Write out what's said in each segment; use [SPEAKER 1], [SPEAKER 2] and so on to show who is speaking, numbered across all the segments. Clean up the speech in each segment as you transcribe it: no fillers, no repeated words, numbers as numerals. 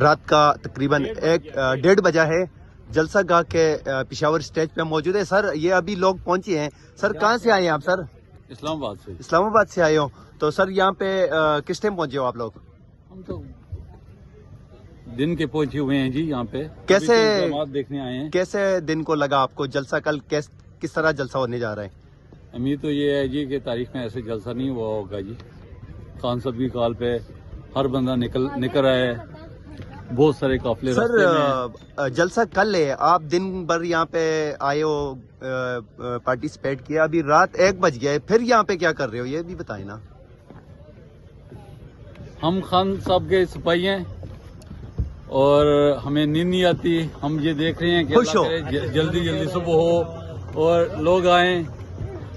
[SPEAKER 1] رات کا تقریباً 1:30 بجا ہے. جلسہ گاہ کے پشاور اسٹیج پہ موجود ہے. سر یہ ابھی لوگ پہنچے ہیں. سر کہاں سے آئے ہیں آپ؟ سر
[SPEAKER 2] اسلام آباد سے.
[SPEAKER 1] اسلام آباد سے آئے ہو. تو سر یہاں پہ کس ٹائم پہنچے ہو آپ لوگ؟
[SPEAKER 2] ہم تو دن کے پہنچے ہوئے ہیں جی. یہاں پہ
[SPEAKER 1] کیسے
[SPEAKER 2] انتظامات دیکھنے آئے ہیں.
[SPEAKER 1] کیسے دن کو لگا آپ کو جلسہ؟ کل کس طرح جلسہ ہونے جا رہا ہے؟
[SPEAKER 2] امید تو یہ ہے جی کہ تاریخ میں ایسے جلسہ نہیں ہوا ہوگا جی. خان صاحب کی کال پہ ہر بندہ نکل رہا ہے. بہت سارے قافلے
[SPEAKER 1] سر
[SPEAKER 2] راستے میں.
[SPEAKER 1] جلسہ کل ہے، آپ دن بھر یہاں پہ آئے ہو، پارٹیسپیٹ کیا. ابھی رات 1 بج گیا ہے، پھر یہاں پہ کیا کر رہے ہو یہ بھی بتائیں نا.
[SPEAKER 2] ہم خان صاحب کے سپاہی ہیں اور ہمیں نیند نہیں آتی. ہم یہ دیکھ رہے ہیں کہ
[SPEAKER 1] خوش ہو.
[SPEAKER 2] اللہ کرے جلدی صبح ہو اور لوگ آئیں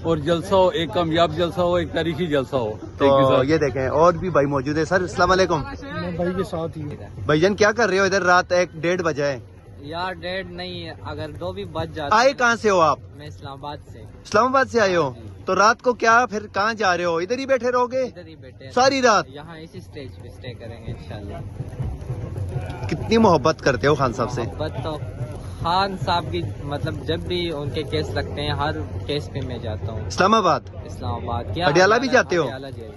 [SPEAKER 2] اور جلسہ ہو، ایک کامیاب جلسہ ہو، ایک تاریخی جلسہ ہو.
[SPEAKER 1] تو یہ دیکھیں اور بھی بھائی موجود ہے. سر السلام علیکم.
[SPEAKER 3] میں بھائی کے ساتھ ہی.
[SPEAKER 1] بھائی جان کیا کر رہے ہو ادھر؟ رات 1:30 بجا ہے
[SPEAKER 3] یار 1:30 نہیں، اگر 2 بھی بج جاتے.
[SPEAKER 1] آئے کہاں سے ہو آپ؟
[SPEAKER 3] میں اسلام آباد سے.
[SPEAKER 1] اسلام آباد سے آئے ہو تو رات کو کیا پھر کہاں جا رہے ہو؟ ادھر ہی بیٹھے رہو گے
[SPEAKER 3] ادھر ہی بیٹھے ہیں.
[SPEAKER 1] ساری رات؟
[SPEAKER 3] یہاں اسی اسٹیج پہ اسٹے کریں گے انشاءاللہ.
[SPEAKER 1] کتنی محبت کرتے ہو خان صاحب سے؟
[SPEAKER 3] محبت تو خان صاحب کی مطلب جب بھی ان کے کیس لگتے ہیں ہر کیس پہ میں جاتا ہوں.
[SPEAKER 1] اسلام آباد
[SPEAKER 3] اسلام آباد کیا
[SPEAKER 1] اڈیالہ بھی جاتے ہو؟
[SPEAKER 3] اڈیالہ جیل.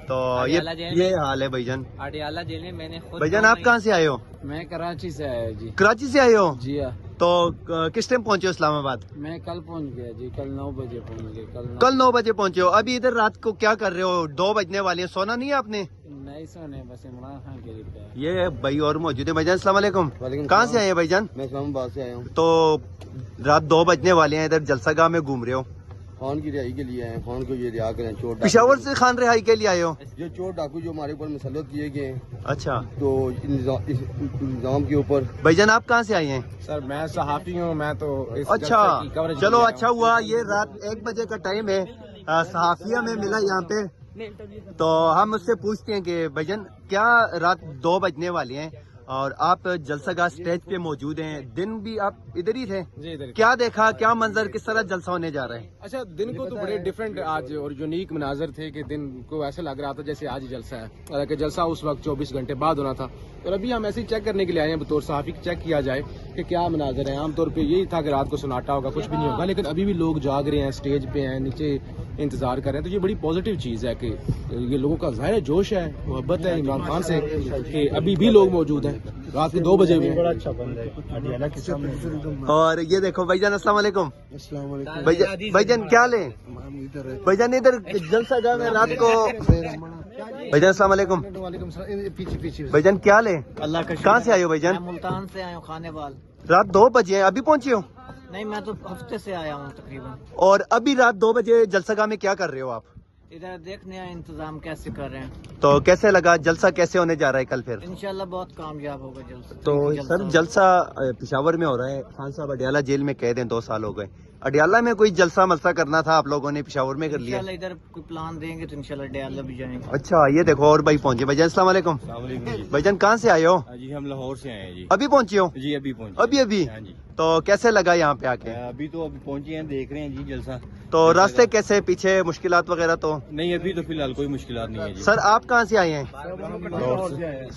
[SPEAKER 1] تو
[SPEAKER 3] اڈیالہ جیل
[SPEAKER 1] یہ حال ہے بھائی جان.
[SPEAKER 3] اڈیالہ جیل میں میں نے خود.
[SPEAKER 1] بھائی جان آپ کہاں سے آئے ہو؟
[SPEAKER 2] میں کراچی سے آیا جی.
[SPEAKER 1] کراچی سے آئے ہو؟
[SPEAKER 2] جی ہاں.
[SPEAKER 1] تو کس ٹائم پہنچے ہو اسلام آباد؟
[SPEAKER 2] میں کل پہنچ گیا جی. کل 9 بجے پہنچ گیا.
[SPEAKER 1] کل 9 بجے پہنچے ہو. ابھی ادھر رات کو کیا کر رہے ہو؟ 2 بجنے والے ہیں، سونا نہیں ہے آپ نے؟
[SPEAKER 2] نہیں سونے، بس عمران خان کے لیے.
[SPEAKER 1] یہ بھائی اور موجود ہے. بھائی جان السلام علیکم. کہاں سے آئے ہیں بھائی جان؟
[SPEAKER 4] میں اسلام آباد سے آیا ہوں.
[SPEAKER 1] تو رات 2 بجنے والے ہیں، ادھر جلسہ گاہ میں گھوم رہے ہو.
[SPEAKER 4] خان کی رہائی کے لیے آئے ہیں. خان کو یہ رہا کریں. چور
[SPEAKER 1] پشاور سے خان رہائی کے لیے آئے ہو؟
[SPEAKER 4] جو چور ڈاکو جو ہمارے اوپر مسلط کیے گئے ہیں،
[SPEAKER 1] اچھا.
[SPEAKER 4] تو اس نظام کے اوپر.
[SPEAKER 1] بھائی جان آپ کہاں سے آئے ہیں؟
[SPEAKER 5] سر میں صحافی ہوں. میں تو
[SPEAKER 1] اچھا چلو اچھا ہوا یہ رات 1 بجے کا ٹائم ہے، صحافیہ میں ملا یہاں پہ. تو ہم اس سے پوچھتے ہیں کہ بھائی جان کیا رات 2 بجنے والے ہیں اور آپ جلسہ گاہ اسٹیج پہ موجود ہیں، دن بھی آپ ادھر ہی تھے؟
[SPEAKER 5] جی ادھر.
[SPEAKER 1] کیا دیکھا، کیا منظر، کس طرح جلسہ ہونے جا رہا ہے؟
[SPEAKER 5] اچھا دن کو تو بڑے ڈفرینٹ آج اور یونیک مناظر تھے کہ دن کو ایسے لگ رہا تھا جیسے آج ہی جلسہ ہے، حالانکہ جلسہ اس وقت 24 گھنٹے بعد ہونا تھا. اور ابھی ہم ایسے ہی چیک کرنے کے لیے آئے ہیں بطور صحافی، چیک کیا جائے کہ کیا مناظر ہیں. عام طور پہ یہی تھا کہ رات کو سناٹا ہوگا، کچھ بھی نہیں ہوگا، لیکن ابھی بھی لوگ جاگ رہے ہیں، اسٹیج پہ ہیں، نیچے انتظار کر رہے ہیں. تو یہ بڑی پازیٹیو چیز ہے کہ یہ لوگوں کا ظاہر جوش ہے، محبت ہے عمران خان سے کہ ابھی بھی لوگ موجود ہیں رات کے 2 بجے ہوئے.
[SPEAKER 1] اور یہ دیکھو بھائی جان السلام علیکم.
[SPEAKER 4] السلام علیکم.
[SPEAKER 1] بھائی جان کیا لیں؟ بھائی جان ادھر جلسہ گاہ میں رات کو. بھائی جان السلام علیکم. بھائی جان کیا لیں؟
[SPEAKER 3] اللہ کا
[SPEAKER 1] کہاں سے آئے ہو بھائی جان؟
[SPEAKER 3] میں ملتان سے آیا ہوں. کھانے وال.
[SPEAKER 1] رات 2 بجے ہیں، ابھی پہنچے ہو؟
[SPEAKER 3] نہیں میں تو ہفتے سے آیا ہوں تقریباً.
[SPEAKER 1] اور ابھی رات 2 بجے جلسہ گاہ میں کیا کر رہے ہو آپ؟
[SPEAKER 3] ادھر دیکھنے آئے انتظام کیسے کر رہے ہیں.
[SPEAKER 1] تو کیسے لگا جلسہ؟ کیسے ہونے جا رہا ہے کل پھر؟
[SPEAKER 3] انشاءاللہ بہت کامیاب ہوگا جلسہ.
[SPEAKER 1] تو سر جلسہ پشاور میں ہو رہا ہے. خان صاحب اڈیالہ جیل میں قید ہیں، 2 سال ہو گئے. اڈیالہ میں کوئی جلسہ ملسہ کرنا تھا، آپ لوگوں نے پشاور میں کر لیا؟
[SPEAKER 3] انشاءاللہ ادھر کوئی پلان دیں گے تو انشاءاللہ ڈیالہ بھی جائیں گے.
[SPEAKER 1] اچھا یہ دیکھو اور بھائی پہنچے. بھائی جان السلام علیکم. بھائی جان کہاں سے آئے ہو؟
[SPEAKER 6] جی ہم لاہور سے آئے ہیں جی.
[SPEAKER 1] ابھی پہنچے ہو؟
[SPEAKER 6] جی ابھی پہنچے.
[SPEAKER 1] ابھی
[SPEAKER 6] ہاں جی.
[SPEAKER 1] تو کیسے لگا یہاں پہ آ کے؟
[SPEAKER 6] ابھی پہنچے ہیں، دیکھ رہے ہیں جی جلسہ.
[SPEAKER 1] تو راستے کیسے، پیچھے مشکلات وغیرہ تو
[SPEAKER 6] نہیں ابھی تو فی الحال کوئی مشکلات نہیں ہے جی.
[SPEAKER 1] سر آپ کہاں سے آئے ہیں؟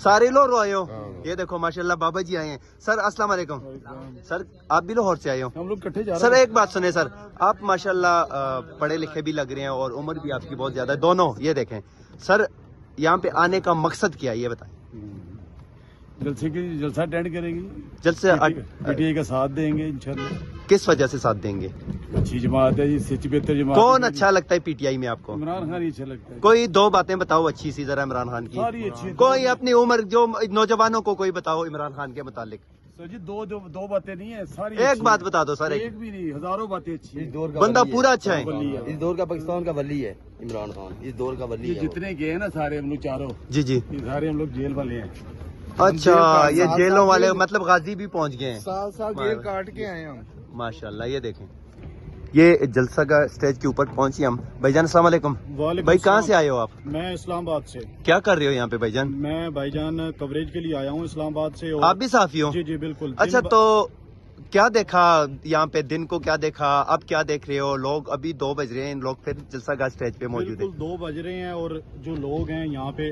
[SPEAKER 1] سارے لاہور آئے ہو؟ یہ دیکھو ماشاءاللہ بابا جی آئے ہیں. سر السلام علیکم. سر آپ بھی لاہور سے آئے ہو؟
[SPEAKER 5] ہم لوگ کٹھے جا
[SPEAKER 1] سر ایک بات سنیں سر، آپ ماشاءاللہ پڑھے لکھے بھی لگ رہے ہیں اور عمر بھی آپ کی بہت زیادہ ہے، دونوں. یہ دیکھیں سر یہاں پہ آنے کا مقصد کیا ہے یہ بتائیں.
[SPEAKER 7] جلسے کی جلسہ اٹینڈ کریں گے،
[SPEAKER 1] جلسے
[SPEAKER 7] پی ٹی آئی کا ساتھ دیں گے انشاءاللہ.
[SPEAKER 1] کس وجہ سے ساتھ دیں گے؟
[SPEAKER 7] اچھی جماعت ہے جی، سچ بہتر جماعت.
[SPEAKER 1] کون اچھا لگتا ہے پی ٹی آئی میں آپ کو؟
[SPEAKER 7] عمران خان ہی اچھا لگتا ہے.
[SPEAKER 1] کوئی 2 باتیں بتاؤ اچھی سی ذرا عمران خان کی.
[SPEAKER 7] ساری اچھی.
[SPEAKER 1] کوئی اپنی عمر جو نوجوانوں کو کوئی بتاؤ عمران خان کے متعلق.
[SPEAKER 7] سر جی دو باتیں نہیں ہیں، ساری
[SPEAKER 1] ایک بات بتا دو سر.
[SPEAKER 7] ایک بھی نہیں، ہزاروں باتیں اچھی ہیں.
[SPEAKER 1] بندہ پورا اچھا ہے.
[SPEAKER 4] اس دور کا پاکستان کا ولی ہے عمران خان. اس دور کا ولی
[SPEAKER 7] یہ
[SPEAKER 4] ہے.
[SPEAKER 7] جتنے گئے ہیں نا سارے ہم لوگ چاروں،
[SPEAKER 1] جی جی.
[SPEAKER 7] یہ سارے ہم لوگ جیل والے ہیں.
[SPEAKER 1] اچھا یہ جیلوں والے مطلب غازی بھی پہنچ گئے ہیں.
[SPEAKER 5] سال جیل کاٹ کے آئے ہم.
[SPEAKER 1] ماشاءاللہ. یہ دیکھیں یہ جلسہ کا اسٹیج کے اوپر پہنچی ہم. بھائی جان السلام علیکم. بھائی کہاں سے آئے ہو آپ؟
[SPEAKER 7] میں اسلام آباد سے.
[SPEAKER 1] کیا کر رہے ہو یہاں پہ بھائی جان؟
[SPEAKER 7] میں بھائی جان کوریج کے لیے آیا ہوں اسلام آباد سے.
[SPEAKER 1] آپ بھی صحافی ہو؟
[SPEAKER 7] جی جی بالکل.
[SPEAKER 1] اچھا تو کیا دیکھا یہاں پہ؟ دن کو کیا دیکھا، اب کیا دیکھ رہے ہو؟ لوگ ابھی 2 بج رہے ہیں، لوگ پھر جلسہ گاہ اسٹیج پہ موجود ہیں.
[SPEAKER 7] بالکل 2 بج رہے ہیں اور جو لوگ ہیں یہاں پہ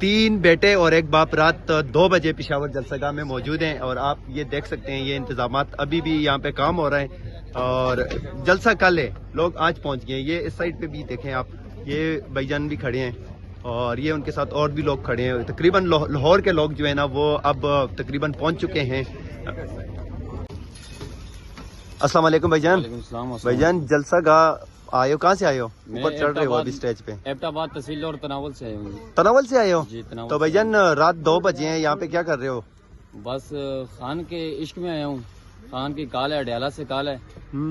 [SPEAKER 1] 3 بیٹے اور 1 باپ رات 2 بجے پشاور جلسہ گاہ میں موجود ہیں اور آپ یہ دیکھ سکتے ہیں یہ انتظامات ابھی بھی یہاں پہ کام ہو رہے ہیں اور جلسہ کل ہے، لوگ آج پہنچ گئے ہیں۔ یہ اس سائڈ پہ بھی دیکھیں آپ، یہ بھائی جان بھی کھڑے ہیں اور یہ ان کے ساتھ اور بھی لوگ کھڑے ہیں، تقریباً لاہور کے لوگ جو ہے نا وہ اب تقریباً پہنچ چکے ہیں۔ السلام علیکم بھائی جان۔ بھائی جان جلسہ گاہ آئے ہو، کہاں سے آئے ہو؟ اوپر چڑھ رہے ہو ابھی اسٹیج پہ؟
[SPEAKER 3] ایبٹ آباد تحصیل اور تناول سے آئے ہوں گے۔
[SPEAKER 1] تناول سے آئے ہو؟
[SPEAKER 3] جی تناول۔
[SPEAKER 1] تو بھائی جان رات 2 بجے ہیں، یہاں پہ کیا کر رہے ہو؟
[SPEAKER 3] بس خان کے عشق میں آیا ہوں، خان کی کال ہے، اڈیالہ سے کال ہے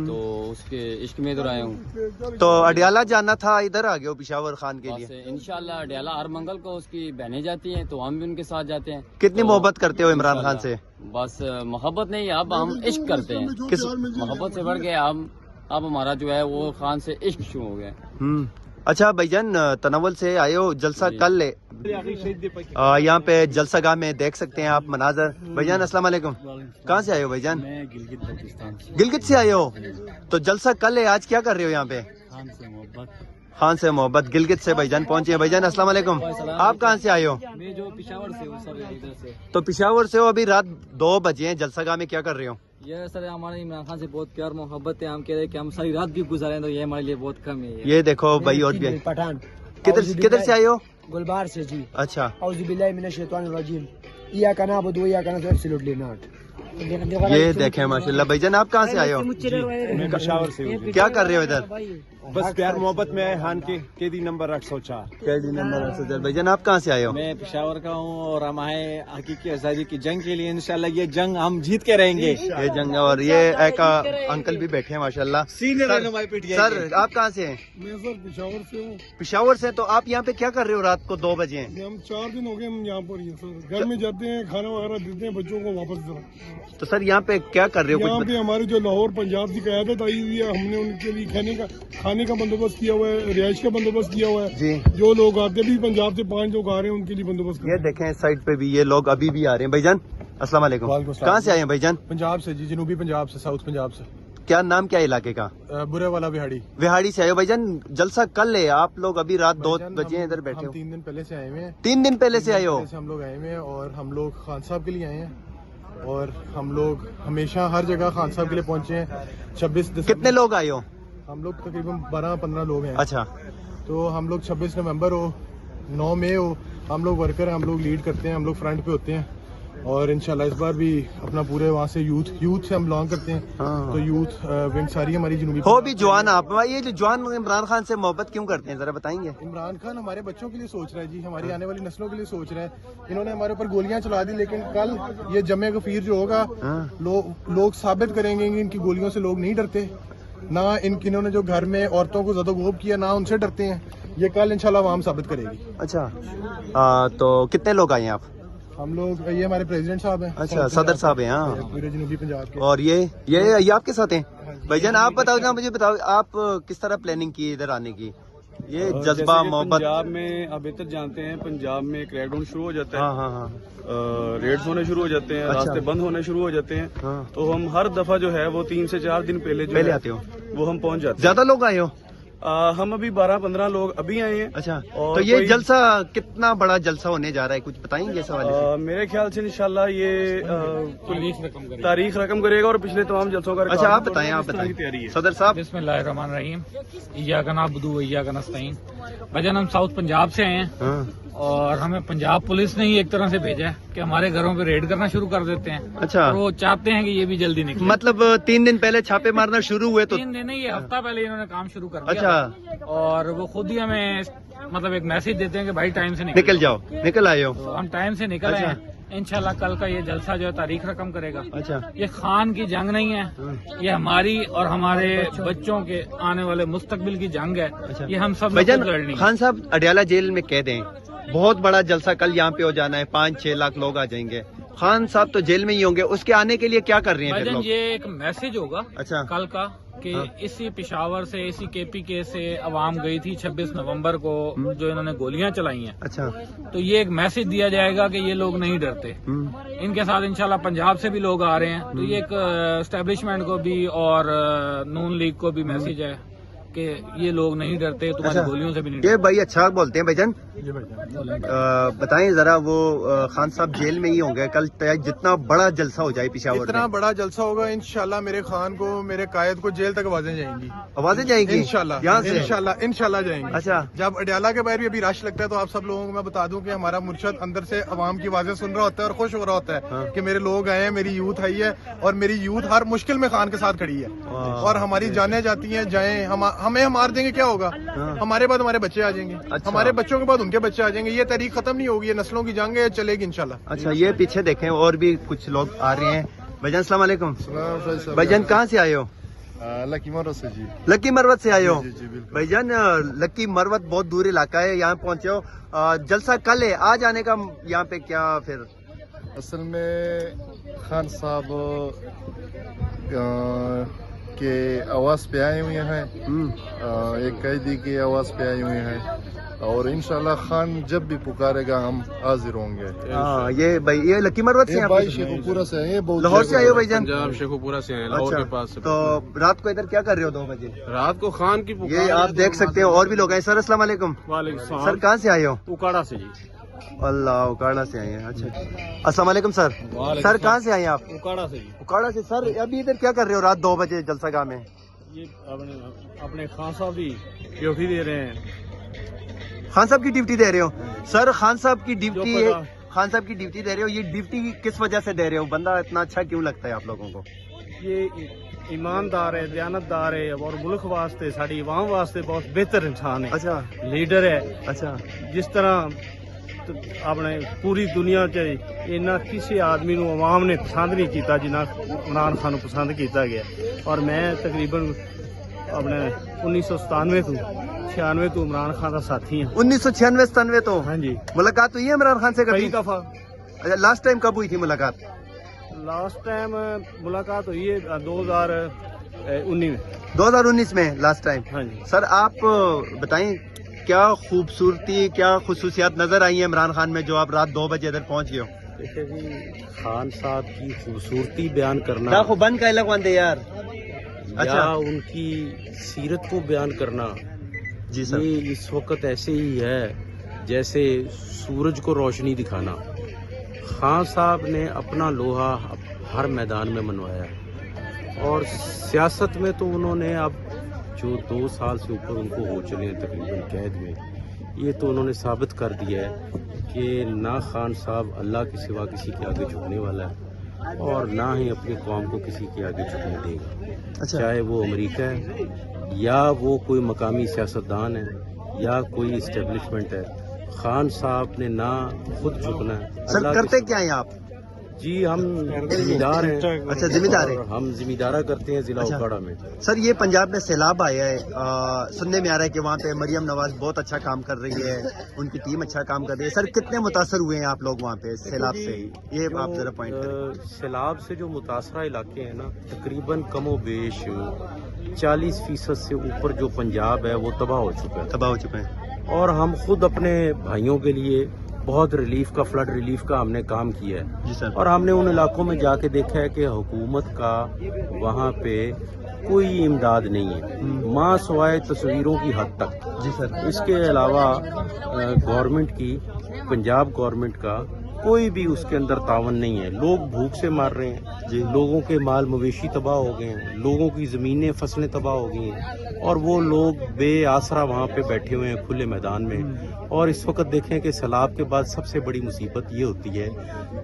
[SPEAKER 3] تو اس کے عشق میں ادھر آیا ہوں۔
[SPEAKER 1] تو اڈیالہ جانا تھا، ادھر آ گئے ہو پشاور خان کے لیے؟
[SPEAKER 3] بس انشاءاللہ اڈیالہ ہر منگل کو اس کی بہنیں جاتی ہیں تو ہم بھی ان کے ساتھ جاتے ہیں۔
[SPEAKER 1] کتنی محبت کرتے ہو عمران خان سے؟
[SPEAKER 3] بس محبت نہیں، اب ہم عشق کرتے ہیں،
[SPEAKER 1] کس
[SPEAKER 3] محبت سے بڑھ گیا اب ہمارا جو ہے وہ خان سے عشق شروع ہو گیا۔
[SPEAKER 1] اچھا بھائی جان تناول سے آئے ہو، جلسہ کل ہے، یہاں پہ جلسہ گاہ میں دیکھ سکتے ہیں آپ مناظر۔ بھائی جان السلام علیکم، کہاں سے آئے ہو بھائی جان؟
[SPEAKER 2] میں گلگت بلتستان سے۔
[SPEAKER 1] گلگت سے آئے ہو، تو جلسہ کل ہے، آج کیا کر رہے ہو یہاں پہ؟
[SPEAKER 2] خان سے محبت۔
[SPEAKER 1] خان سے محبت، گلگت سے بھائی جان پہنچے ہیں۔ بھائی جان السلام علیکم، آپ کہاں سے آئے ہو؟
[SPEAKER 3] میں جو پشاور سے ہوں سر، ادھر سے۔
[SPEAKER 1] تو پشاور سے ہو، ابھی رات 2 بجے ہیں، جلسہ گاہ میں کیا کر رہے ہو؟
[SPEAKER 3] یہ سر ہمارے عمران خان سے بہت پیار محبت ہے، ہم کہہ رہے ہیں کہ ہم ساری رات بھی گزاریں تو یہ ہمارے لیے بہت کم ہے۔
[SPEAKER 1] یہ دیکھو بھائی اور بھی
[SPEAKER 8] پٹھان
[SPEAKER 1] کدھر سے آئے ہو؟
[SPEAKER 8] گلبار سے جی۔
[SPEAKER 1] اچھا
[SPEAKER 8] اعوذ باللہ من الشیطان الرجیم، ایاک نعبد و ایاک نستعین، ایبسولوٹلی ناٹ۔
[SPEAKER 1] یہ دیکھیں ماشاءاللہ۔ بھائی جان آپ کہاں سے آئے ہو؟
[SPEAKER 7] میں پشاور سے ہوں۔
[SPEAKER 1] کیا کر رہے ہو ادھر؟
[SPEAKER 7] بس پیار محبت میں خان کے قیدی نمبر 804۔
[SPEAKER 1] قیدی نمبر 804۔ بھائی جان آپ کہاں سے آئے ہو؟
[SPEAKER 3] میں پشاور کا ہوں اور ہم آئے حقیقی آزادی کی جنگ کے لیے، انشاءاللہ یہ جنگ ہم جیت کے رہیں گے۔
[SPEAKER 1] یہ جنگ، اور یہ ایک انکل بھی بیٹھے ہیں ماشاءاللہ۔ سر آپ کہاں سے ہیں؟
[SPEAKER 9] میں سر پشاور سے ہوں۔
[SPEAKER 1] پشاور سے، تو آپ یہاں پہ کیا کر رہے ہو رات کو 2 بجے ہیں؟
[SPEAKER 9] ہم 4 دن ہو گئے ہم یہاں پر ہی ہیں سر، گھر میں جاتے ہیں، کھانا وغیرہ دیتے ہیں بچوں کو واپس ذرا۔
[SPEAKER 1] تو سر یہاں پہ کیا کر رہے ہو؟
[SPEAKER 9] یہاں
[SPEAKER 1] کچھ
[SPEAKER 9] پہ ہماری جو لاہور پنجاب کی قیادت آئی ہوئی ہے، ہم نے ان کے لیے کھانے کا بندوبست کیا ہوا ہے، رہائش کا بندوبست کیا ہوا ہے۔
[SPEAKER 1] جی
[SPEAKER 9] جو لوگ آتے بھی پنجاب سے 5 لوگ آ رہے ہیں ان کے لیے بندوبست
[SPEAKER 1] یہ دیکھیں سائڈ پہ بھی یہ لوگ ابھی بھی آ رہے ہیں۔ بھائی جان السلام علیکم،
[SPEAKER 5] وعلیکم السلام۔
[SPEAKER 1] کہاں سے آئے ہیں بھائی جان؟
[SPEAKER 5] پنجاب سے جی، جنوبی پنجاب سے، ساؤتھ پنجاب سے۔
[SPEAKER 1] کیا نام کیا علاقے کا؟
[SPEAKER 5] برے والا بہاڑی۔
[SPEAKER 1] وہاڑی سے آئے ہو بھائی جان، جلسہ کل ہے، آپ لوگ ابھی رات 2 بجے ادھر بیٹھے ہو؟
[SPEAKER 5] 3 دن پہلے سے آئے ہوئے ہیں۔
[SPEAKER 1] 3 دن پہلے سے آئے ہو؟
[SPEAKER 5] ہم لوگ آئے ہوئے ہیں اور ہم لوگ خان صاحب کے لیے آئے ہیں اور ہم لوگ ہمیشہ ہر جگہ خان صاحب کے لیے پہنچے ہیں۔ 26 دسمبر
[SPEAKER 1] کتنے لوگ آئے ہو؟
[SPEAKER 5] ہم لوگ تقریباً 12-15 لوگ ہیں۔
[SPEAKER 1] اچھا،
[SPEAKER 5] تو ہم لوگ 26 نومبر ہو، 9 مئی ہو، ہم لوگ ورکر ہیں، ہم لوگ لیڈ کرتے ہیں، ہم لوگ فرنٹ پہ ہوتے ہیں اور انشاءاللہ اس بار بھی اپنا پورے وہاں سے یوتھ سے ہم بلانگ کرتے ہیں، تو یوتھ ونگ ساری ہماری جنوبی
[SPEAKER 1] ہو بھی جوان آپ، یہ جو جوان عمران خان سے محبت کیوں کرتے ہیں ذرا بتائیں گے؟
[SPEAKER 5] عمران خان ہمارے بچوں کے لیے سوچ رہا ہے جی، ہماری آنے والی نسلوں کے لیے سوچ رہا ہے۔ انہوں نے ہمارے اوپر گولیاں چلا دی، لیکن کل یہ جمع غفیر جو ہوگا لوگ ثابت کریں گے کہ ان کی گولیوں سے لوگ نہیں ڈرتے، نہ انہوں نے جو گھر میں عورتوں کو زد و غوب کیا نہ ان سے ڈرتے ہیں، یہ کل انشاءاللہ عوام ثابت کرے گی۔
[SPEAKER 1] اچھا تو کتنے لوگ آئے ہیں آپ؟
[SPEAKER 5] ہم لوگ، یہ ہمارے پریزیڈنٹ صاحب ہیں،
[SPEAKER 1] اچھا صدر صاحب ہیں، ہاں
[SPEAKER 5] پورے جنوبی پنجاب کے۔
[SPEAKER 1] اور یہ آپ کے ساتھ ہیں؟ بھائی جان آپ بتاؤ نا، مجھے بتاؤ آپ کس طرح پلاننگ کی ادھر آنے کی؟ یہ جذبہ محبت
[SPEAKER 2] پنجاب میں اب بہتر جانتے ہیں، پنجاب میں کریک ڈاؤن شروع ہو جاتا ہے،
[SPEAKER 1] ہاں
[SPEAKER 2] ریڈز ہونے شروع ہو جاتے ہیں، راستے بند ہونے شروع ہو جاتے ہیں، تو ہم ہر دفعہ جو ہے وہ 3 سے 4 دن پہلے
[SPEAKER 1] آتے ہو،
[SPEAKER 2] وہ ہم پہنچ جاتے ہیں۔
[SPEAKER 1] زیادہ لوگ آئے ہو؟
[SPEAKER 2] ہم ابھی 12-15 لوگ ابھی آئے ہیں۔
[SPEAKER 1] اچھا، تو یہ جلسہ کتنا بڑا جلسہ ہونے جا رہا ہے، کچھ بتائیں گے اس حوالے سے؟
[SPEAKER 2] میرے خیال سے انشاءاللہ یہ تاریخ رقم کرے گا اور پچھلے تمام جلسوں کا۔
[SPEAKER 1] اچھا آپ بتائیں صدر صاحب۔
[SPEAKER 10] بسم اللہ الرحمن الرحیم، ایاک نعبد و ایاک نستعین۔ بھجن ہم ساؤتھ پنجاب سے آئے ہیں اور ہمیں پنجاب پولیس نے ہی ایک طرح سے بھیجا ہے کہ ہمارے گھروں پہ ریڈ کرنا شروع کر دیتے ہیں۔
[SPEAKER 1] اچھا،
[SPEAKER 10] اور وہ چاہتے ہیں کہ یہ بھی جلدی نکلے۔
[SPEAKER 1] مطلب 3 دن پہلے چھاپے مارنا شروع ہوئے؟ تو
[SPEAKER 10] 3 دن نہیں، یہ ہفتہ پہلے انہوں نے کام شروع کر دیا۔
[SPEAKER 1] اچھا،
[SPEAKER 10] اور وہ خود ہی ہمیں مطلب ایک میسج دیتے ہیں کہ بھائی ٹائم سے
[SPEAKER 1] نکل جاؤ، نکل آئے ہو؟
[SPEAKER 10] تو ہم ٹائم سے نکل آئے ہیں۔ انشاءاللہ کل کا یہ جلسہ جو ہے تاریخ رقم کرے گا۔
[SPEAKER 1] اچھا،
[SPEAKER 10] یہ خان کی جنگ نہیں ہے، یہ ہماری اور ہمارے بچوں کے آنے والے مستقبل کی جنگ ہے، یہ ہم سب لوگ لڑنی ہے۔
[SPEAKER 1] خان صاحب اڈیالہ جیل میں قید ہیں، بہت بڑا جلسہ کل یہاں پہ ہو جانا ہے، 5-6 لاکھ لوگ آ جائیں گے، خان صاحب تو جیل میں ہی ہوں گے، اس کے آنے کے لیے کیا کر رہے ہیں پھر لوگ؟
[SPEAKER 10] یہ ایک میسج ہوگا
[SPEAKER 1] اچھا
[SPEAKER 10] کل کا کہ اسی پشاور سے، اسی کے پی کے سے عوام گئی تھی 26 نومبر کو جو انہوں نے گولیاں چلائی ہیں۔
[SPEAKER 1] اچھا،
[SPEAKER 10] تو یہ ایک میسج دیا جائے گا کہ یہ لوگ نہیں ڈرتے، ان کے ساتھ انشاءاللہ پنجاب سے بھی لوگ آ رہے ہیں، تو یہ ایک اسٹیبلشمنٹ کو بھی اور نون لیگ کو بھی میسج ہے کہ یہ لوگ نہیں ڈرتے تمہاری گولیوں سے بھی نہیں
[SPEAKER 1] یہ بھائی اچھا بولتے ہیں بھائی جان.
[SPEAKER 10] جی بھائی جان.
[SPEAKER 1] بتائیں ذرا وہ خان صاحب جیل میں ہی ہوں گے کل جتنا بڑا جلسہ ہو جائے پشاور
[SPEAKER 11] اتنا بڑا جلسہ ہوگا انشاءاللہ میرے خان کو میرے قائد کو جیل تک آوازیں جائیں گی.
[SPEAKER 1] آوازیں جائیں گی
[SPEAKER 11] انشاءاللہ
[SPEAKER 1] یہاں سے
[SPEAKER 11] انشاءاللہ جائیں گی.
[SPEAKER 1] اچھا
[SPEAKER 11] جب اڈیالہ کے باہر بھی ابھی رش لگتا ہے تو آپ سب لوگوں کو میں بتا دوں کہ ہمارا مرشد اندر سے عوام کی آوازیں سن رہا ہوتا ہے اور خوش ہو رہا ہوتا ہے کہ میرے لوگ آئے ہیں, میری یوتھ آئی ہے اور میری یوتھ ہر مشکل میں خان کے ساتھ کھڑی ہے اور ہماری جانیں جاتی ہیں. جائیں ہمیں مار دیں گے کیا ہوگا, ہمارے بعد ہمارے بچے آ جائیں گے, ہمارے بچوں کے بعد ان کے بچے آ جائیں گے. یہ تحریک ختم نہیں ہوگی, یہ نسلوں کی جنگ ہے, چلے گی انشاءاللہ.
[SPEAKER 1] اچھا یہ پیچھے دیکھیں اور بھی کچھ لوگ آ رہے ہیں. بھائی جان السلام علیکم. بھائی جان کہاں سے آئے ہو؟
[SPEAKER 11] لکی مروت سے. جی
[SPEAKER 1] لکی مروت سے آئے ہو.
[SPEAKER 11] جی بالکل.
[SPEAKER 1] بھائی جان لکی مروت بہت دور علاقہ ہے, یہاں پہنچے ہو, جلسہ کل ہے, آج آنے کا یہاں پہ کیا پھر؟
[SPEAKER 11] اصل میں خان صاحب کے آواز پہ آئے ہوئے ہیں, ایک قیدی کی آواز پہ آئے ہوئے ہیں اور انشاءاللہ خان جب بھی پکارے گا ہم حاضر ہوں گے.
[SPEAKER 1] یہ بھائی یہ لکی مروت سے
[SPEAKER 11] شیخوپورہ سے ہیں,
[SPEAKER 1] لاہور سے آئے ہو بھائی جان؟
[SPEAKER 5] پنجاب شیخوپورہ سے ہیں, لاہور کے پاس.
[SPEAKER 1] تو رات کو ادھر کیا کر رہے ہو 2 بجے؟
[SPEAKER 5] رات کو خان کی
[SPEAKER 1] یہ آپ دیکھ سکتے ہیں اور بھی لوگ ہیں. سر السلام علیکم.
[SPEAKER 5] وعلیکم السلام.
[SPEAKER 1] سر کہاں سے آئے ہو؟
[SPEAKER 5] اکاڑا سے. جی
[SPEAKER 1] اللہ اکاڑا سے آئے ہیں. اچھا السلام علیکم سر. سر کہاں سے آئے ہیں آپ؟
[SPEAKER 5] اکاڑا سے.
[SPEAKER 1] اکاڑا سے. سر ابھی ادھر کیا کر رہے ہو رات 2 بجے جلسہ گاہ میں؟
[SPEAKER 5] یہ اپنے خان صاحب کی ڈیوٹی دے رہے ہیں.
[SPEAKER 1] خان صاحب کی ڈیوٹی دے رہے ہو؟ سر خان صاحب کی ڈیوٹی دے رہے ہو, یہ ڈیوٹی کس وجہ سے دے رہے ہو؟ بندہ اتنا اچھا کیوں لگتا ہے آپ لوگوں کو؟
[SPEAKER 5] یہ ایماندار ہے, دیانتدار ہے اور ملک واسطے ساری عوام واسطے بہت بہتر انسان ہے.
[SPEAKER 1] اچھا
[SPEAKER 5] لیڈر ہے.
[SPEAKER 1] اچھا
[SPEAKER 5] جس طرح اپنے پوری دنیا چ کسی آدمی نو عوام نے پسند نہیں کیتا جنہ عمران خان نو پسند کیتا گیا. اور میں تقریباً اپنے 1997 تو 96 تو عمران خان کا ساتھی ہوں.
[SPEAKER 1] 1996-97 تو؟
[SPEAKER 5] ہاں جی.
[SPEAKER 1] ملاقات ہوئی ہے عمران خان سے
[SPEAKER 5] کئی دفعہ.
[SPEAKER 1] اچھا لاسٹ ٹائم کب ہوئی تھی ملاقات؟
[SPEAKER 5] لاسٹ ٹائم ملاقات ہوئی ہے 2019 میں.
[SPEAKER 1] 2019 میں لاسٹ ٹائم.
[SPEAKER 5] ہاں جی.
[SPEAKER 1] سر آپ بتائیں کیا خوبصورتی کیا خصوصیات نظر آئی ہیں عمران خان میں جو آپ رات 2 بجے ادھر پہنچ گئے ہو؟
[SPEAKER 12] دیکھیں جی خان صاحب کی خوبصورتی بیان کرنا
[SPEAKER 1] کیا بند کا الگ بندے یار.
[SPEAKER 12] یا ان کی سیرت کو بیان کرنا
[SPEAKER 1] جی سر
[SPEAKER 12] یہ اس وقت ایسے ہی ہے جیسے سورج کو روشنی دکھانا. خان صاحب نے اپنا لوہا ہر میدان میں منوایا اور سیاست میں تو انہوں نے اب جو 2 سال سے اوپر ان کو ہو چلے ہیں تقریباً قید میں, یہ تو انہوں نے ثابت کر دیا ہے کہ نہ خان صاحب اللہ کے سوا کسی کے آگے جھکنے والا ہے اور نہ ہی اپنی قوم کو کسی کے آگے جھکنے دے گا. چاہے وہ امریکہ ہے یا وہ کوئی مقامی سیاستدان ہے یا کوئی اسٹیبلشمنٹ ہے, خان صاحب نے نہ خود جھکنا ہے.
[SPEAKER 1] سر کرتے کیا ہیں آپ؟
[SPEAKER 12] جی ہم ذمہ دار ہیں.
[SPEAKER 1] اچھا ذمہ دار ہیں.
[SPEAKER 12] ہم ذمہ دارہ کرتے ہیں ضلع اکاڑا میں.
[SPEAKER 1] سر یہ پنجاب میں سیلاب آیا ہے, سننے میں آ رہا ہے کہ وہاں پہ مریم نواز بہت اچھا کام کر رہی ہے, ان کی ٹیم اچھا کام کر رہی ہے. سر کتنے متاثر ہوئے ہیں آپ لوگ وہاں پہ سیلاب سے؟ یہ آپ ذرا پوائنٹ کریں.
[SPEAKER 12] سیلاب سے جو متاثرہ علاقے ہیں نا تقریباً کم و بیش 40% سے اوپر جو پنجاب ہے وہ تباہ ہو چکا ہے. اور ہم خود اپنے بھائیوں کے لیے بہت ریلیف کا فلڈ ریلیف کا ہم نے کام کیا ہے اور ہم نے ان علاقوں میں جا کے دیکھا ہے کہ حکومت کا وہاں پہ کوئی امداد نہیں ہے ماں سوائے تصویروں کی حد تک.
[SPEAKER 1] جی سر.
[SPEAKER 12] اس کے علاوہ گورنمنٹ کی پنجاب گورنمنٹ کا کوئی بھی اس کے اندر تعاون نہیں ہے. لوگ بھوک سے مار رہے ہیں جی, لوگوں کے مال مویشی تباہ ہو گئے ہیں, لوگوں کی زمینیں فصلیں تباہ ہو گئی ہیں اور وہ لوگ بے آسرا وہاں پہ بیٹھے ہوئے ہیں کھلے میدان میں. اور اس وقت دیکھیں کہ سیلاب کے بعد سب سے بڑی مصیبت یہ ہوتی ہے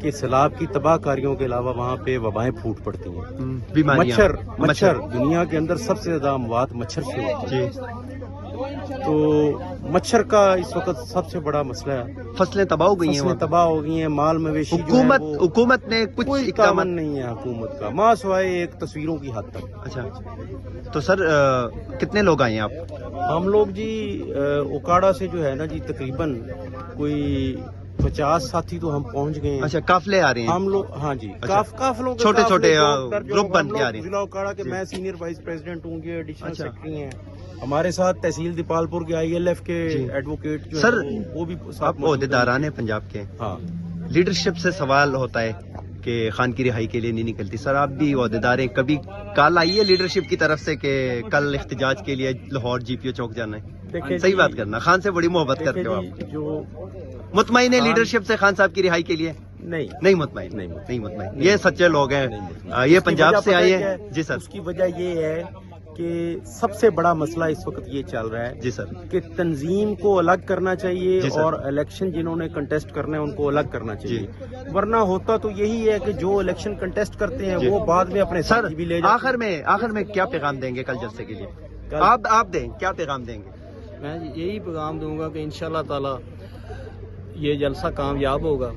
[SPEAKER 12] کہ سیلاب کی تباہ کاریوں کے علاوہ وہاں پہ وبائیں پھوٹ پڑتی ہیں. مچھر دنیا کے اندر سب سے زیادہ اموات مچھر سے ہوتی ہیں. تو مچھر کا اس وقت سب سے بڑا مسئلہ ہے.
[SPEAKER 1] فصلیں تباہ ہو گئی ہیں,
[SPEAKER 12] مال مویشی
[SPEAKER 1] حکومت نے کچھ
[SPEAKER 12] کوئی تعاون نہیں ہے حکومت کا ماں سوائے ایک تصویروں کی حد تک.
[SPEAKER 1] اچھا تو سر کتنے لوگ آئے ہیں آپ؟
[SPEAKER 12] ہم لوگ جی اکاڑا سے جو ہے نا جی تقریباً کوئی 50 ساتھی تو ہم پہنچ گئے ہیں.
[SPEAKER 1] اچھا قافلے آ رہے ہیں
[SPEAKER 12] ہم لوگ؟ ہاں جی
[SPEAKER 1] قافلوں چھوٹے چھوٹے گروپ بن کے آ رہے ہیں.
[SPEAKER 12] ضلع اکاڑا کے میں سینئر وائس پریزیڈنٹ ہوں گے, ایڈیشنل سیکرٹری ہیں ہمارے ساتھ. تحصیل دیپال پور کے ILF کے ایڈوکیٹ جو
[SPEAKER 1] سر
[SPEAKER 12] وہ بھی
[SPEAKER 1] آپ عہدیداران ہیں پنجاب کے.
[SPEAKER 12] ہاں
[SPEAKER 1] لیڈرشپ سے سوال ہوتا ہے کہ خان کی رہائی کے لیے نہیں نکلتی. سر آپ بھی عہدیدار ہیں, کبھی کال آئی ہے لیڈرشپ کی طرف سے کہ کل احتجاج کے لیے لاہور جی پی او چوک جانا ہے؟ صحیح بات کرنا, خان سے بڑی محبت کرتے ہو آپ.
[SPEAKER 12] جو
[SPEAKER 1] مطمئن ہے لیڈرشپ سے خان صاحب کی رہائی کے لیے؟ نہیں مطمئن. یہ سچے لوگ ہیں, یہ پنجاب سے آئے ہیں. جی سر.
[SPEAKER 12] اس کی وجہ یہ ہے کہ سب سے بڑا مسئلہ اس وقت یہ چل رہا ہے
[SPEAKER 1] جی سر
[SPEAKER 12] کہ تنظیم کو الگ کرنا چاہیے اور الیکشن جنہوں نے کنٹیسٹ کرنا ہے ان کو الگ کرنا چاہیے, ورنہ ہوتا تو یہی ہے کہ جو الیکشن کنٹیسٹ کرتے ہیں وہ بعد میں اپنے ساتھ بھی لے جاتے.
[SPEAKER 1] آخر میں کیا پیغام دیں گے کل جلسے کے لیے؟ آپ دیں, کیا پیغام دیں گے؟
[SPEAKER 3] میں یہی پیغام دوں گا کہ انشاءاللہ تعالی یہ جلسہ کامیاب ہوگا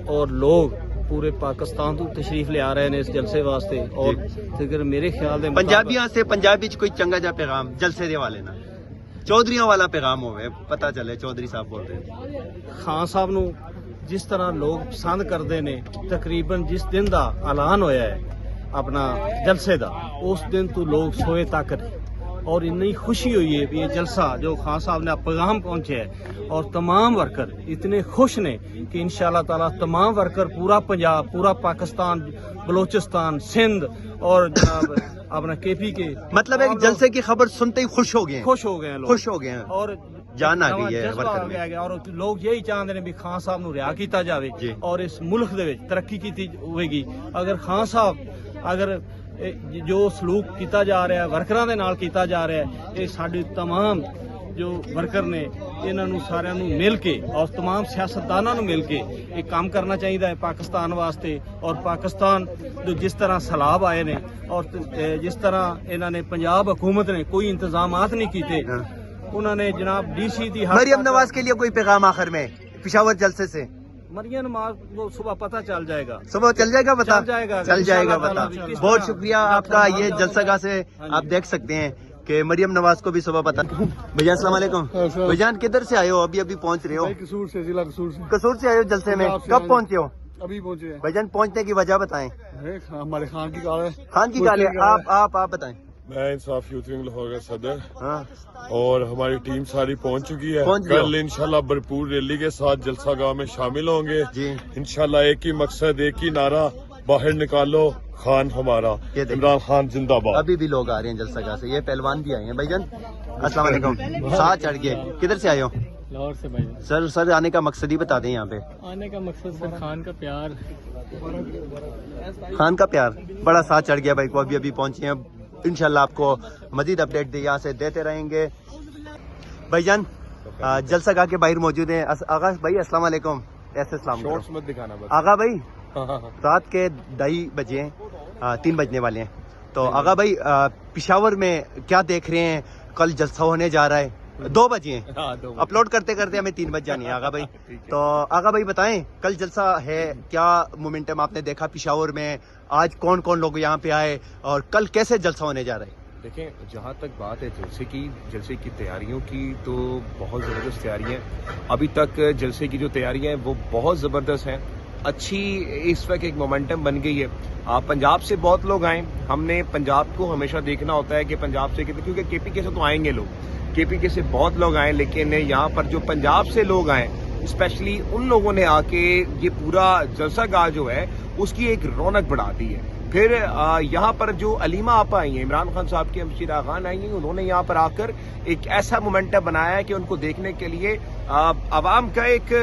[SPEAKER 3] اور لوگ پورے پاکستان تو تشریف لے آ رہے ہیں اس جلسے واسطے. اور اگر میرے خیال میں
[SPEAKER 1] پنجابیاں سے پنجابی کوئی چنگا جا پیغام جلسے دے والے نا چودھریوں والا پیغام ہوئے, پتا چلے چودھری صاحب بول رہے ہیں.
[SPEAKER 3] خان صاحب نو جس طرح لوگ پسند کرتے ہیں, تقریباً جس دن دا اعلان ہویا ہے اپنا جلسے دا, اس دن تو لوگ سوئے تک رہے اور اتنی خوشی ہوئی ہے یہ جلسہ جو خان صاحب نے پیغام پہنچے ہے. اور تمام ورکر اتنے خوش نے کہ انشاءاللہ تعالی تمام ورکر پورا پنجاب, پورا پاکستان, بلوچستان, سندھ اور جناب اپنا کے پی کے,
[SPEAKER 1] مطلب ایک جلسے کی خبر سنتے ہی خوش ہو گئے ہیں
[SPEAKER 3] اور
[SPEAKER 1] جان آ گئی ہے
[SPEAKER 3] اور لوگ یہی چاہتے ہیں بھی خان صاحب نو رہا کیتا جاوے اور اس ملک دے وچ ترقی کیتی ہوئے گی. اگر خان صاحب اگر جو سلوک کیتا جا رہا ہے ورکراں دے نال کیتا جا رہا ہے, یہ ساڈے تمام جو ورکر نے انہاں نو سارے نو مل کے اور تمام سیاستداناں نو مل کے ایک کام کرنا چاہیے پاکستان واسطے. اور پاکستان جو جس طرح سیلاب آئے نے اور جس طرح انہاں نے پنجاب حکومت نے کوئی انتظامات نہیں کیتے, انہوں نے جناب ڈی سی دی
[SPEAKER 1] مریم نواز کے لیے کوئی پیغام آخر میں پشاور جلسے سے؟
[SPEAKER 3] مریم نواز وہ صبح پتہ چل جائے گا,
[SPEAKER 1] چل جائے گا پتہ. بہت شکریہ آپ کا. یہ جلسہ گاہ سے آپ دیکھ سکتے ہیں کہ مریم نواز کو بھی صبح پتہ. بھیا السلام علیکم. بھجان کدھر سے آئے ہو؟ ابھی پہنچ رہے ہو؟
[SPEAKER 9] قصور سے, ضلع
[SPEAKER 1] قصور سے آئے ہو جلسے میں. کب پہنچے ہو؟
[SPEAKER 9] ابھی پہنچے.
[SPEAKER 1] بھجان پہنچنے کی وجہ بتائیں.
[SPEAKER 9] ہمارے خان کی کال ہے.
[SPEAKER 1] خان کی کال ہے, آپ بتائیں.
[SPEAKER 9] میں انصاف یوتھ ونگ لاہور کا صدر اور ہماری ٹیم ساری پہنچ چکی ہے. کل انشاءاللہ بھرپور ریلی کے ساتھ جلسہ گاہ میں شامل ہوں گے. انشاءاللہ ایک ہی مقصد, ایک ہی نعرہ, باہر نکالو خان ہمارا, عمران خان زندہ باد.
[SPEAKER 1] ابھی بھی لوگ آ رہے ہیں جلسہ گاہ سے, یہ پہلوان بھی آئے ہیں. بھائی جان السلام علیکم. ساتھ چڑھ گئے. کدھر سے آئے ہو؟
[SPEAKER 13] لاہور سے. بھائی
[SPEAKER 1] سر آنے کا مقصد ہی بتا دیں. یہاں پہ
[SPEAKER 13] آنے کا مقصد سر خان کا پیار,
[SPEAKER 1] خان کا پیار بڑا ساتھ چڑھ گیا بھائی کو. ابھی پہنچے ہیں. انشاءاللہ آپ کو مزید اپڈیٹ یہاں سے دیتے رہیں گے. بھائی جان جلسہ گاہ کے باہر موجود ہیں. آغا بھائی السلام علیکم. ایسے السلام آغا بھائی. رات کے 2:30 بجے ہیں, 3 بجنے والے ہیں. تو آغا بھائی پشاور میں کیا دیکھ رہے ہیں؟ کل جلسہ ہونے جا رہا ہے, 2 بجے ہیں, اپلوڈ کرتے کرتے ہمیں 3 بج جانی ہے. آغا بھائی تو آغا بھائی بتائیں کل جلسہ ہے, کیا مومنٹم آپ نے دیکھا پشاور میں؟ آج کون کون لوگ یہاں پہ آئے اور کل کیسے جلسہ ہونے جا رہا ہے؟
[SPEAKER 14] دیکھیں جہاں تک بات ہے جلسے کی تیاریوں کی تو بہت زبردست تیاریاں ہیں. ابھی تک جلسے کی جو تیاریاں ہیں وہ بہت زبردست ہیں, اچھی اس وقت ایک مومنٹم بن گئی ہے. پنجاب سے بہت لوگ آئیں. ہم نے پنجاب کو ہمیشہ دیکھنا ہوتا ہے کہ پنجاب سے کتنے, کیونکہ کے پی کے سے تو آئیں گے لوگ, کے پی کے سے بہت لوگ آئیں, لیکن یہاں پر جو پنجاب سے لوگ آئیں اسپیشلی ان لوگوں نے آ کے یہ پورا جلسہ گاہ جو ہے اس کی ایک رونق بڑھا دی ہے. پھر یہاں پر جو علیمہ آپا آئی ہیں, عمران خان صاحب کی ہمشیرہ خان آئی ہیں, انہوں نے یہاں پر آ کر ایک ایسا مومنٹم بنایا ہے کہ ان کو دیکھنے کے لیے عوام کا ایک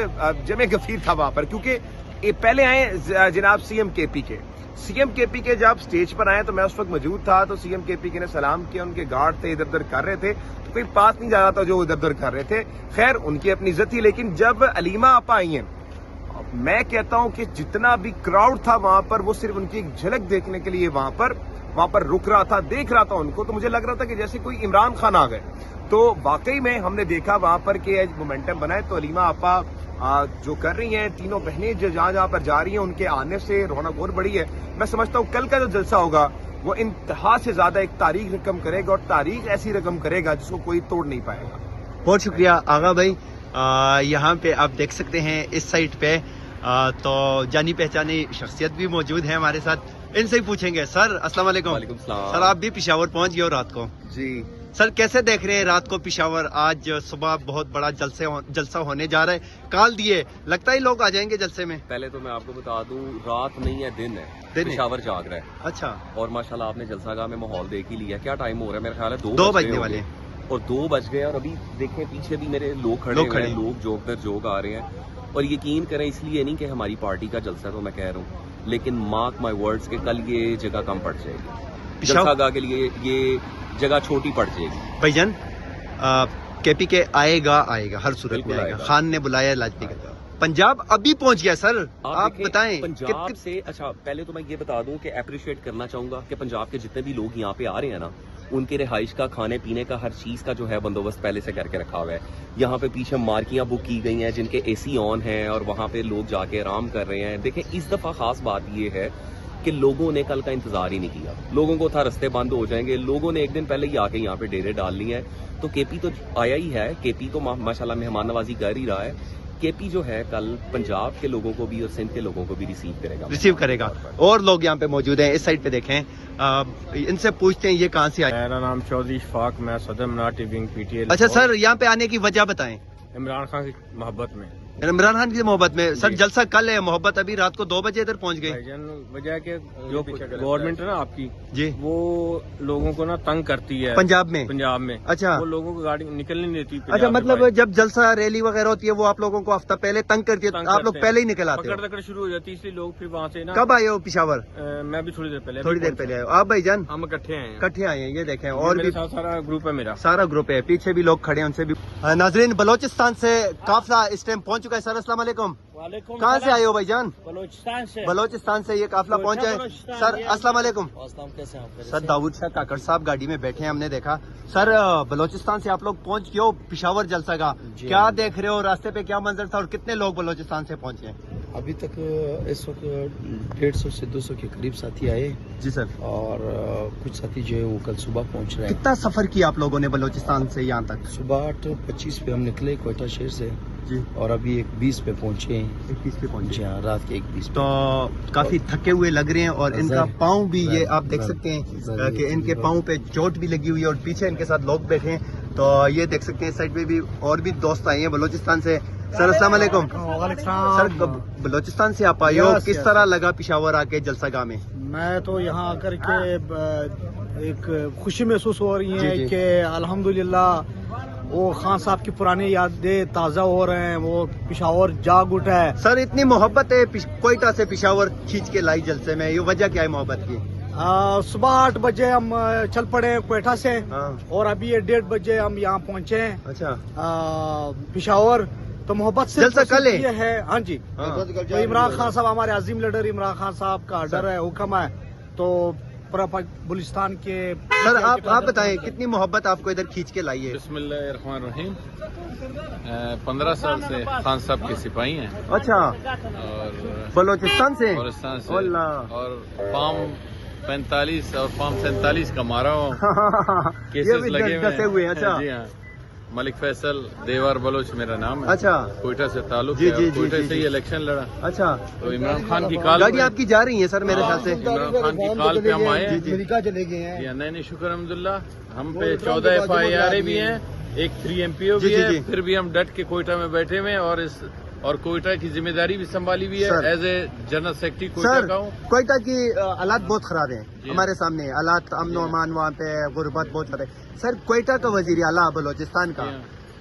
[SPEAKER 14] جمع غفیر تھا وہاں پر. کیونکہ یہ پہلے آئے جناب سی ایم کے پی کے جب سٹیج پر آئے تو میں اس وقت موجود تھا, تو سی ایم کے پی کے نے سلام کیا, ان کے گارڈ تھے ادھر ادھر کر رہے تھے, تو کوئی پاس نہیں جا رہا تھا جو ادھر ادھر کر رہے تھے. خیر ان کی اپنی عزت تھی. لیکن جب علیمہ آپا آئی ہیں, میں کہتا ہوں کہ جتنا بھی کراؤڈ تھا وہاں پر وہ صرف ان کی ایک جھلک دیکھنے کے لیے وہاں پر رک رہا تھا, دیکھ رہا تھا ان کو. تو مجھے لگ رہا تھا کہ جیسے کوئی عمران خان آ گئے. تو واقعی میں ہم نے دیکھا وہاں پر کہ مومنٹم بنا ہے. تو علیمہ آپا جو کر رہی ہیں, تینوں بہنیں جو جہاں پر جا رہی ہیں, ان کے آنے سے رونق اور بڑی ہے. میں سمجھتا ہوں کل کا جو جلسہ ہوگا وہ انتہا سے زیادہ ایک تاریخ رقم کرے گا, اور تاریخ ایسی رقم کرے گا جس کو کوئی توڑ نہیں پائے گا.
[SPEAKER 1] بہت شکریہ آغا بھائی. یہاں پہ آپ دیکھ سکتے ہیں اس سائٹ پہ تو جانی پہچانی شخصیت بھی موجود ہے ہمارے ساتھ. ان سے ہی پوچھیں گے. سر السلام علیکم.
[SPEAKER 15] وعلیکم السلام.
[SPEAKER 1] سر آپ بھی پشاور پہنچ گئے ہو رات کو؟
[SPEAKER 15] جی
[SPEAKER 1] سر کیسے دیکھ رہے ہیں رات کو پشاور؟ آج صبح بہت بڑا جلسہ ہونے جا رہا ہے، کال دیے، لگتا ہے لوگ آ جائیں گے جلسے میں؟
[SPEAKER 15] پہلے تو میں آپ کو بتا دوں رات نہیں ہے، دن ہے، پشاور جاگ رہا ہے.
[SPEAKER 1] اچھا.
[SPEAKER 15] اور ماشاءاللہ آپ نے جلسہ گاہ میں ماحول دیکھ ہی لیا. کیا ٹائم ہو رہا ہے؟ میرا خیال ہے
[SPEAKER 1] 2 بجنے والے
[SPEAKER 15] اور 2 بج گئے. اور ابھی دیکھیں پیچھے بھی میرے لوگ کھڑے ہیں، لوگ جوگ در جوگ آ رہے ہیں. اور یقین کریں اس لیے نہیں کہ ہماری پارٹی کا جلسہ تو میں کہہ رہا ہوں، لیکن مارک مائی ورڈز کہ کل یہ جگہ کم پڑ جائے گی. جلسہ گاہ کے لیے یہ جگہ چھوٹی پڑ جائے گی.
[SPEAKER 1] بھائی جان کے پی کے آئے گا ہر صورت میں آئے گا. خان نے بلایا لاجپتی کا. پنجاب ابھی پہنچ گیا سر، آپ بتائیں
[SPEAKER 15] پنجاب سے. اچھا پہلے تو میں یہ بتا دوں کہ اپریشیٹ کرنا چاہوں گا کہ پنجاب کے جتنے بھی لوگ یہاں پہ آ رہے ہیں نا، ان کے رہائش کا، کھانے پینے کا، ہر چیز کا جو ہے بندوبست پہلے سے کر کے رکھا ہوا ہے. یہاں پہ پیچھے مارکیاں بک کی گئی ہیں جن کے اے سی آن ہیں اور وہاں پہ لوگ جا کے آرام کر رہے ہیں. دیکھیں اس دفعہ خاص بات یہ ہے کہ لوگوں نے کل کا انتظار ہی نہیں کیا. لوگوں کو تھا رستے بند ہو جائیں گے، لوگوں نے ایک دن پہلے ہی آ کے یہاں پہ ڈیرے ڈال لی ہیں. تو کے پی تو آیا ہی ہے، کے پی تو ماشاءاللہ مہمان نوازی کر ہی رہا ہے. کے پی جو ہے کل پنجاب کے لوگوں کو بھی اور سندھ کے لوگوں کو بھی ریسیو کرے گا. اور لوگ یہاں پہ موجود ہیں، اس سائڈ پہ دیکھیں، ان سے پوچھتے ہیں یہ کہاں سے آئے.
[SPEAKER 16] میرا نام چودھری اشفاق، میں صدر مناٹی ونگ پی ٹی اے.
[SPEAKER 1] اچھا سر، یہاں پہ آنے کی وجہ بتائیں.
[SPEAKER 16] عمران خان کی محبت میں.
[SPEAKER 1] عمران خان کی محبت میں. سر جلسہ کل ہے، محبت ابھی رات کو 2 بجے ادھر پہنچ گئے.
[SPEAKER 16] وجہ ہے کہ جو گورنمنٹ ہے نا آپ کی،
[SPEAKER 1] جی،
[SPEAKER 16] وہ لوگوں کو نا تنگ کرتی ہے
[SPEAKER 1] پنجاب میں.
[SPEAKER 16] اچھا، وہ لوگوں کو گاڑی نکلنے نہیں دیتی.
[SPEAKER 1] اچھا، مطلب جب جلسہ ریلی وغیرہ ہوتی ہے وہ آپ لوگوں کو ہفتہ پہلے تنگ کرتی ہے، آپ لوگ پہلے ہی نکل آتے ہیں.
[SPEAKER 16] پکڑ شروع ہو جاتی ہے، اس لیے لوگ پھر وہاں سے نا.
[SPEAKER 1] کب آئے ہو پشاور؟
[SPEAKER 16] میں بھی تھوڑی دیر پہلے
[SPEAKER 1] آئے ہو. آپ بھائی جان؟
[SPEAKER 16] ہم اکٹھے
[SPEAKER 1] آئے ہیں. یہ دیکھیں اور بھی
[SPEAKER 16] سارا گروپ ہے، میرا
[SPEAKER 1] سارا گروپ ہے. پیچھے بھی لوگ کھڑے ہیں، ان سے بھی. ناظرین، بلوچستان سے قافلہ اس ٹائم پہنچ چکا ہے. سر السلام علیکم. کہاں سے آئے ہو بھائی جان؟ بلوچستان سے یہ قافلہ پہنچا ہے. سر السلام علیکم. سر داؤد شاہ کاکڑ صاحب گاڑی میں بیٹھے ہیں، ہم نے دیکھا. سر بلوچستان سے آپ لوگ پہنچ گئے ہو پشاور جلسہ کا، کیا دیکھ رہے ہو؟ راستے پہ کیا منظر تھا اور کتنے لوگ بلوچستان سے پہنچے ہیں؟
[SPEAKER 4] ابھی تک اس وقت 150 سے 200 کے قریب ساتھی آئے.
[SPEAKER 1] جی سر.
[SPEAKER 4] اور کچھ ساتھی جو ہے وہ کل صبح پہنچ رہے ہیں.
[SPEAKER 1] کتنا سفر کیا آپ لوگوں نے بلوچستان سے یہاں تک؟
[SPEAKER 4] صبح 8:25 پہ ہم نکلے کوئٹہ شہر سے
[SPEAKER 1] جی،
[SPEAKER 4] اور ابھی 1:20 پہ پہنچے ہیں.
[SPEAKER 1] 1:20 پہ پہنچے
[SPEAKER 4] ہیں رات کے 1:20.
[SPEAKER 1] تو کافی تھکے ہوئے لگ رہے ہیں اور ان کا پاؤں بھی، یہ آپ دیکھ سکتے ہیں کہ ان کے پاؤں پہ چوٹ بھی لگی ہوئی ہے اور پیچھے ان کے ساتھ لوگ بیٹھے ہیں. تو یہ دیکھ سکتے ہیں سائڈ پہ بھی اور بھی دوست آئے ہیں بلوچستان سے. سر السلام علیکم. سر بلوچستان سے آپ آئے ہو، کس طرح لگا پشاور آ کے جلسہ گاہ میں؟
[SPEAKER 17] میں تو یہاں آ کر کے ایک خوشی محسوس ہو رہی ہے کہ الحمدللہ وہ خان صاحب کی پرانی یادیں تازہ ہو رہے ہیں، وہ پشاور جاگ اٹھا ہے.
[SPEAKER 1] سر اتنی محبت ہے کوئٹہ سے پشاور کھینچ کے لائی جلسے میں، یہ وجہ کیا ہے محبت کی؟
[SPEAKER 17] صبح 8 بجے ہم چل پڑے ہیں کوئٹہ سے اور ابھی 1:30 بجے ہم یہاں پہنچے ہیں.
[SPEAKER 1] اچھا،
[SPEAKER 17] پشاور. تو محبت سے
[SPEAKER 1] جلسہ کل ہے.
[SPEAKER 17] ہے. ہاں جی. تو عمران خان صاحب، ہمارے عظیم لیڈر عمران خان صاحب کا آرڈر ہے، حکم ہے. تو بلوچستان کے
[SPEAKER 1] سر آپ بتائیں کتنی محبت آپ کو ادھر کھینچ کے لائی ہے؟
[SPEAKER 10] بسم اللہ الرحمن الرحیم. 15 سال سے خان صاحب کے سپاہی ہیں.
[SPEAKER 1] اچھا، اور بلوچستان سے
[SPEAKER 10] اور فارم 45 اور فارم 47 کا مارا ہوں. کیسز لگے
[SPEAKER 1] ہوئے ہیں. اچھا،
[SPEAKER 10] جی ہاں. ملک فیصل دیوار بلوچ میرا نام ہے.
[SPEAKER 1] اچھا،
[SPEAKER 10] کوئٹہ سے تعلق ہے، کوئٹہ سے ہی الیکشن لڑا.
[SPEAKER 1] اچھا،
[SPEAKER 10] تو عمران خان کی کال
[SPEAKER 1] گاڑی آپ کی جا رہی ہے سر میرے خیال سے؟
[SPEAKER 10] عمران خان کی کال پہ ہم آئے
[SPEAKER 17] امریکہ چلے گئے ہیں.
[SPEAKER 10] نہیں شکر الحمدللہ. ہم پہ 14 FIR بھی ہیں، ایک 3 MPO بھی ہے. پھر بھی ہم ڈٹ کے کوئٹہ میں بیٹھے ہوئے اور کوئٹہ کی ذمہ داری بھی سنبھالی ہوئی ہے. As a general secretary Quetta کا ہوں.
[SPEAKER 1] کوئٹہ کی حالات بہت خراب ہیں ہمارے سامنے، حالات امن و امان وہاں پہ، غربت بہت زیادہ ہے. سر کوئٹہ کا وزیر اعلیٰ بلوچستان کا،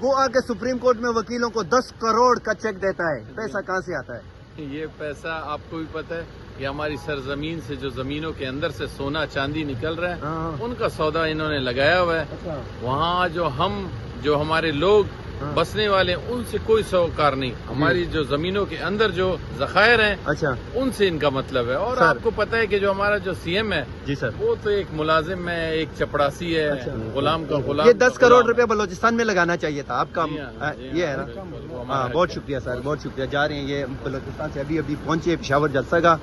[SPEAKER 1] وہ آ کے سپریم کورٹ میں وکیلوں کو 10 کروڑ کا چیک دیتا ہے. پیسہ کہاں سے آتا ہے؟
[SPEAKER 10] یہ پیسہ آپ کو بھی پتہ ہے، یہ ہماری سرزمین سے جو زمینوں کے اندر سے سونا چاندی نکل رہا ہے، ان کا سودا انہوں نے لگایا ہوا ہے. وہاں جو ہمارے لوگ بسنے والے ہیں ان سے کوئی سروکار نہیں. ہماری جو زمینوں کے اندر جو ذخائر ہیں ان سے ان کا مطلب ہے. اور آپ کو پتہ ہے کہ جو ہمارا جو CM ہے، جی سر، وہ تو ایک ملازم ہے، ایک چپڑاسی ہے، غلام کا غلام.
[SPEAKER 1] یہ 10 کروڑ روپے بلوچستان میں لگانا چاہیے تھا آپ کا. یہ ہے نا. بہت شکریہ سر، بہت شکریہ. جا رہے ہیں یہ بلوچستان سے ابھی پہنچے پشاور جلسہ کا.